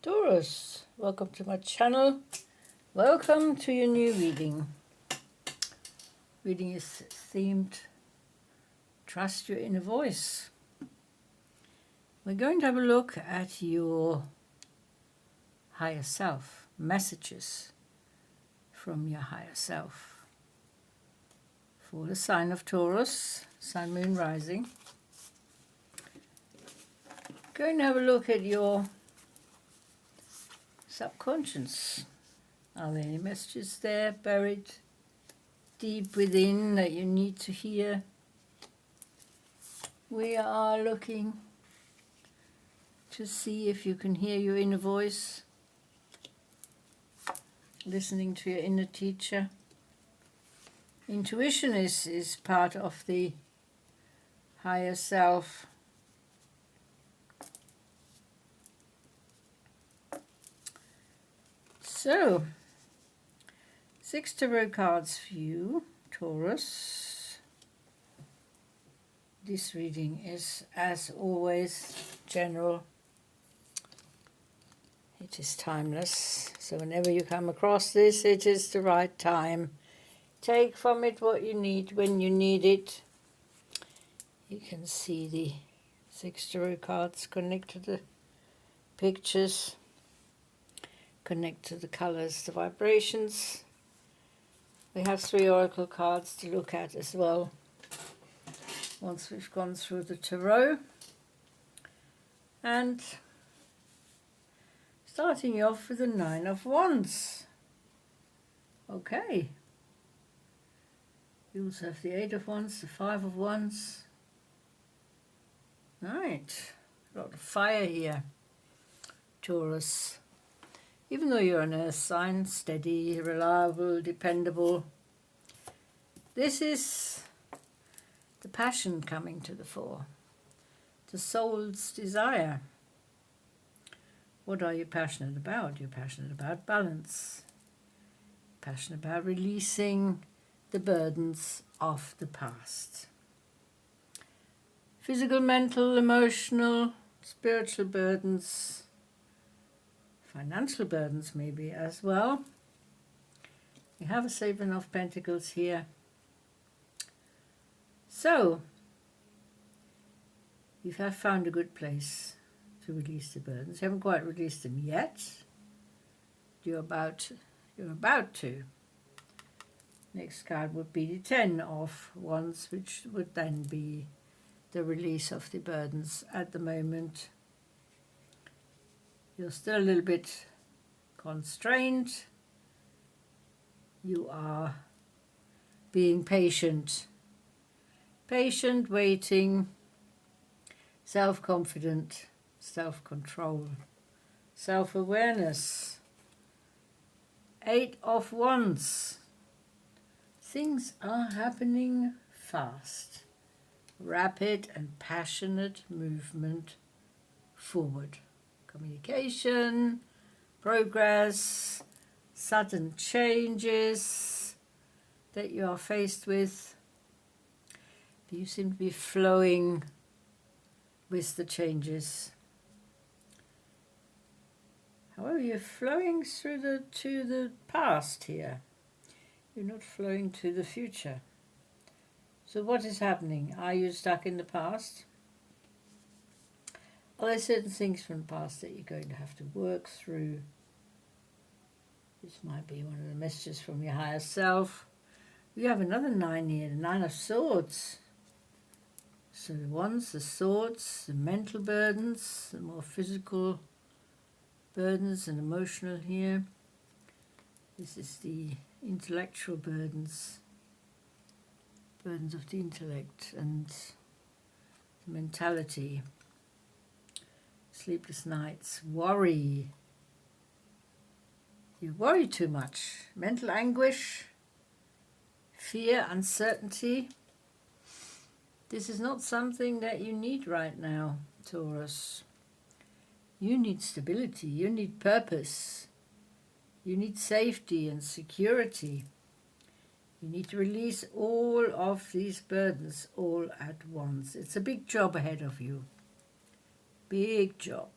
Taurus, welcome to my channel. Welcome to your new reading. Reading is themed Trust Your Inner Voice. We're going to have a look at your higher self, messages from your higher self. For the sign of Taurus, Sun, Moon, Rising. Going to have a look at your subconscious. Are there any messages there buried deep within that you need to hear? We are looking to see if you can hear your inner voice, listening to your inner teacher. Intuition is part of the higher self. So, 6 tarot cards for you, Taurus. This reading is, as always, general. It is timeless. So whenever you come across this, it is the right time. Take from it what you need when you need it. You can see the 6 tarot cards connect to the pictures. Connect to the colors, the vibrations. We have 3 oracle cards to look at as well once we've gone through the tarot. And starting you off with the 9 of Wands. Okay. You also have the 8 of Wands, the 5 of Wands. Right. A lot of fire here, Taurus. Even though you're an earth sign, steady, reliable, dependable, this is the passion coming to the fore, the soul's desire. What are you passionate about? You're passionate about balance, passionate about releasing the burdens of the past. Physical, mental, emotional, spiritual burdens, financial burdens maybe as well. We have a 7 of Pentacles here. So, you have found a good place to release the burdens. You haven't quite released them yet. You're about to. Next card would be the 10 of Wands, which would then be the release of the burdens. At the moment, you're still a little bit constrained. You are being patient. Patient, waiting, self-confident, self-control, self-awareness. 8 of Wands. Things are happening fast. Rapid and passionate movement forward. Communication, progress, sudden changes that you are faced with. You seem to be flowing with the changes. However, you're flowing through to the past here. You're not flowing to the future. So what is happening? Are you stuck in the past? Are there certain things from the past that you're going to have to work through? This might be one of the messages from your higher self. We have another 9 here, the 9 of Swords. So the Wands, the Swords, the mental burdens, the more physical burdens and emotional here. This is the intellectual burdens. Burdens of the intellect and the mentality. Sleepless nights, worry. You worry too much. Mental anguish, fear, uncertainty. This is not something that you need right now, Taurus. You need stability. You need purpose. You need safety and security. You need to release all of these burdens all at once. It's a big job ahead of you. Big job.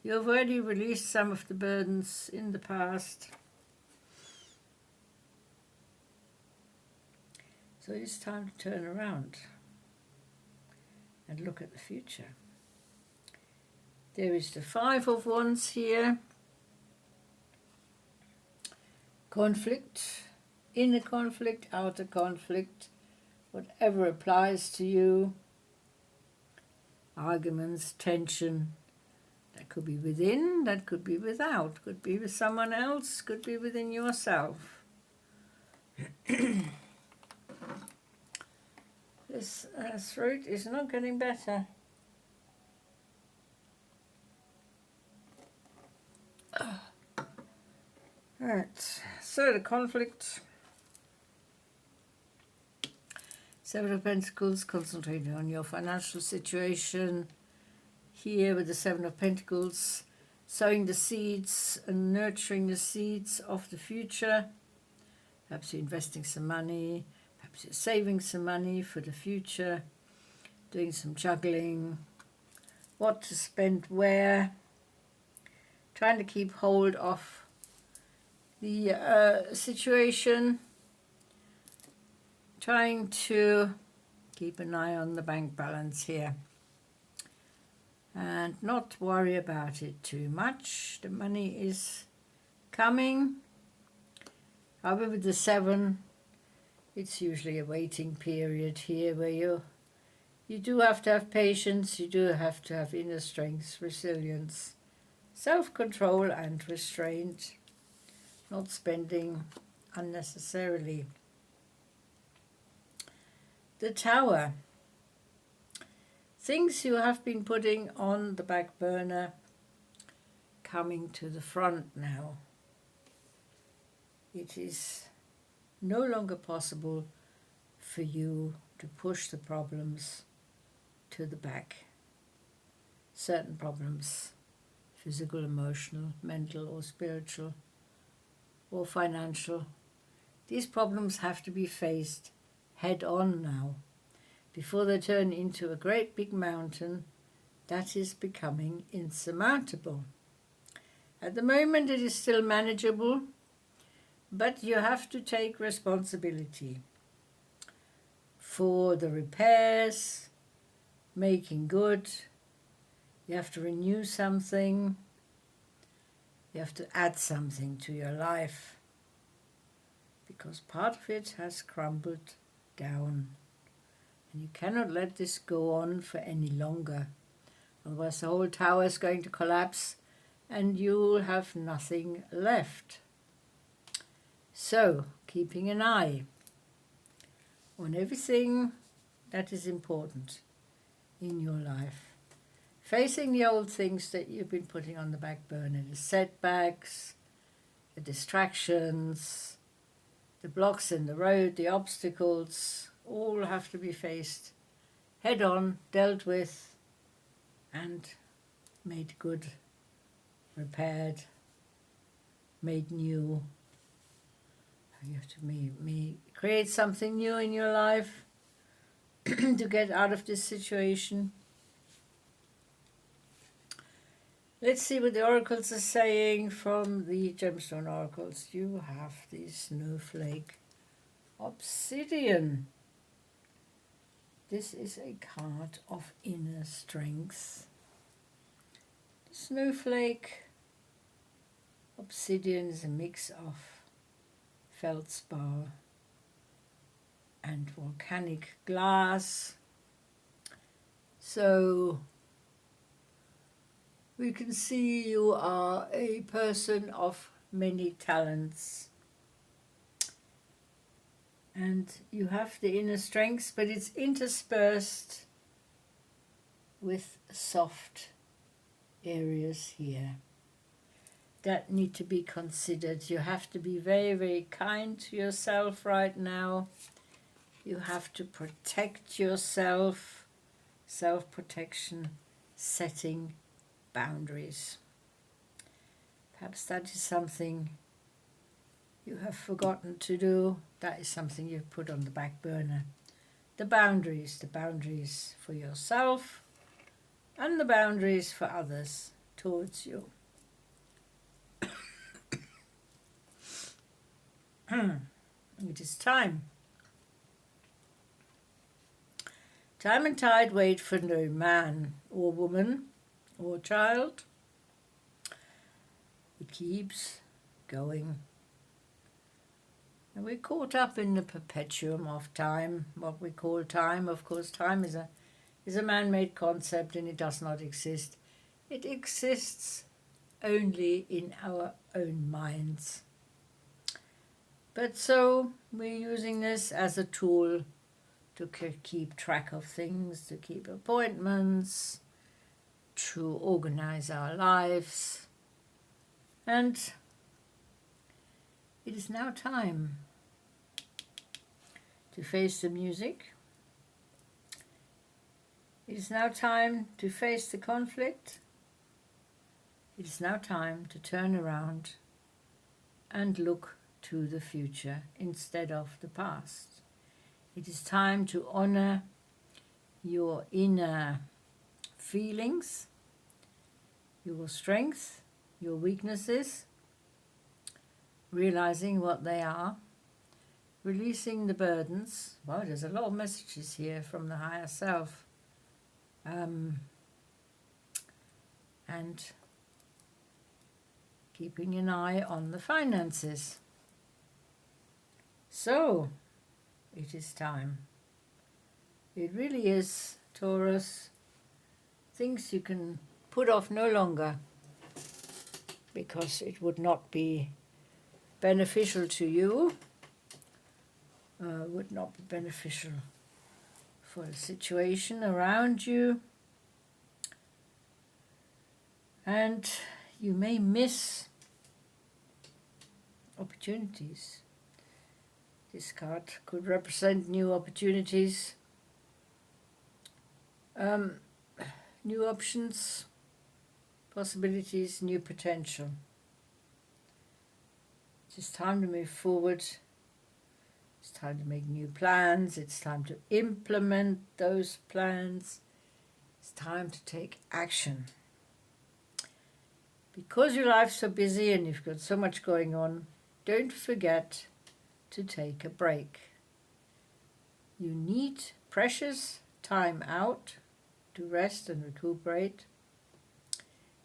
You've already released some of the burdens in the past. So it's time to turn around and look at the future. There is the Five of Wands here. Conflict, inner conflict, outer conflict, whatever applies to you. Arguments, tension, that could be within, that could be without, could be with someone else, could be within yourself. This throat is not getting better. Right, so the conflict. Seven of Pentacles, concentrating on your financial situation. Here with the Seven of Pentacles, sowing the seeds and nurturing the seeds of the future. Perhaps you're investing some money, perhaps you're saving some money for the future, doing some juggling, what to spend where, trying to keep hold of the situation, trying to keep an eye on the bank balance here and not worry about it too much. The money is coming. However, with the Seven, it's usually a waiting period here where you do have to have patience, you do have to have inner strength, resilience, self-control and restraint, not spending unnecessarily. The Tower. Things you have been putting on the back burner coming to the front now. It is no longer possible for you to push the problems to the back. Certain problems, physical, emotional, mental or spiritual or financial, these problems have to be faced head on now, before they turn into a great big mountain that is becoming insurmountable. At the moment it is still manageable, but you have to take responsibility for the repairs, making good. You have to renew something. You have to add something to your life, because part of it has crumbled down. And you cannot let this go on for any longer. Otherwise the whole tower is going to collapse and you'll have nothing left. So, keeping an eye on everything that is important in your life. Facing the old things that you've been putting on the back burner, the setbacks, the distractions, the blocks in the road, the obstacles, all have to be faced head on, dealt with, and made good, repaired, made new. You have to create something new in your life to get out of this situation. Let's see what the oracles are saying from the Gemstone oracles. You have the snowflake obsidian. This is a card of inner strength. The snowflake obsidian is a mix of feldspar and volcanic glass. So we can see you are a person of many talents. And you have the inner strength, but it's interspersed with soft areas here that need to be considered. You have to be very, very kind to yourself right now. You have to protect yourself, self-protection, setting boundaries. Perhaps that is something you have forgotten to do. That is something you've put on the back burner. The boundaries for yourself and the boundaries for others. towards you. It is time. Time and tide wait for no man or woman or child. It keeps going. And we're caught up in the perpetuum of time, what we call time. Of course, time is a man-made concept and it does not exist. It exists only in our own minds. But so we're using this as a tool to keep track of things, to keep appointments, to organize our lives. And it is now time to face the music. It is now time to face the conflict. It is now time to turn around and look to the future instead of the past. It is time to honor your inner feelings, your strength, your weaknesses, realizing what they are, releasing the burdens. Wow, there's a lot of messages here from the higher self. And keeping an eye on the finances. So, it is time. It really is, Taurus. Things you can put off no longer because it would not be beneficial to you, would not be beneficial for the situation around you. And you may miss opportunities. This card could represent new opportunities, new options, possibilities, new potential. It's time to move forward. It's time to make new plans. It's time to implement those plans. It's time to take action. Because your life's so busy and you've got so much going on, don't forget to take a break. You need precious time out to rest and recuperate.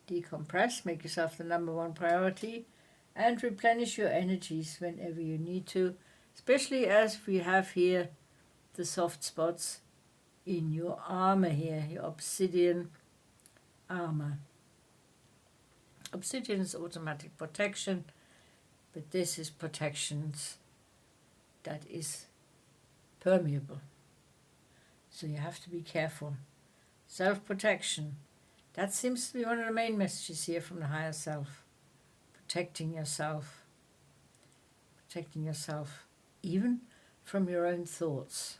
Decompress, make yourself the number one priority, and replenish your energies whenever you need to, especially as we have here the soft spots in your armor here, your obsidian armor. Obsidian is automatic protection, but this is protections that is permeable. So you have to be careful. Self-protection. That seems to be one of the main messages here from the higher self. Protecting yourself. Protecting yourself even from your own thoughts.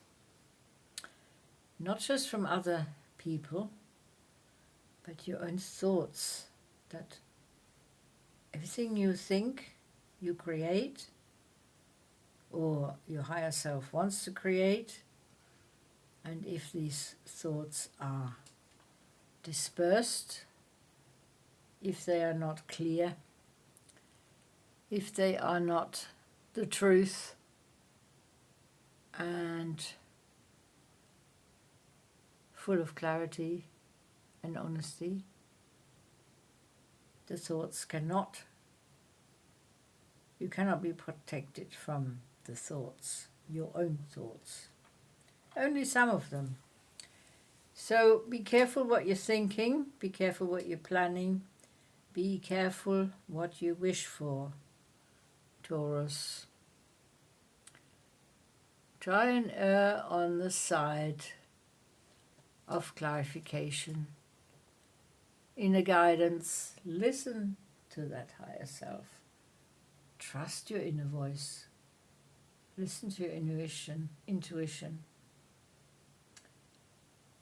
Not just from other people, but your own thoughts. That everything you think, you create, or your higher self wants to create, and if these thoughts are dispersed, if they are not clear, if they are not the truth and full of clarity and honesty, the thoughts you cannot be protected from the thoughts, your own thoughts. Only some of them. So be careful what you're thinking, be careful what you're planning, be careful what you wish for, Taurus. Try and err on the side of clarification. Inner guidance, listen to that higher self. Trust your inner voice. Listen to your intuition.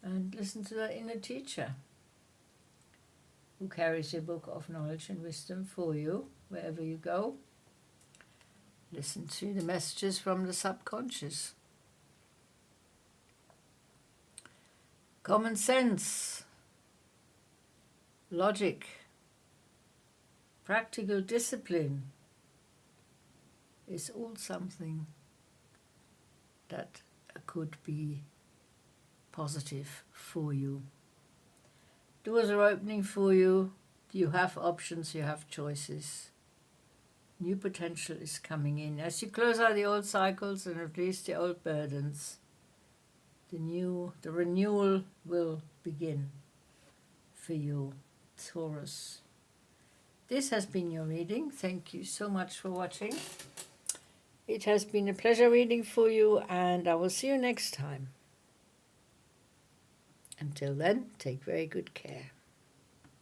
And listen to that inner teacher who carries your book of knowledge and wisdom for you wherever you go. Listen to the messages from the subconscious. Common sense, logic, Practical discipline is all something that could be positive for you. Doors are opening for you. You have options, you have choices. New potential is coming in. As you close out the old cycles and release the old burdens, the renewal will begin for you, Taurus. This has been your reading. Thank you so much for watching. It has been a pleasure reading for you, and I will see you next time. Until then, take very good care.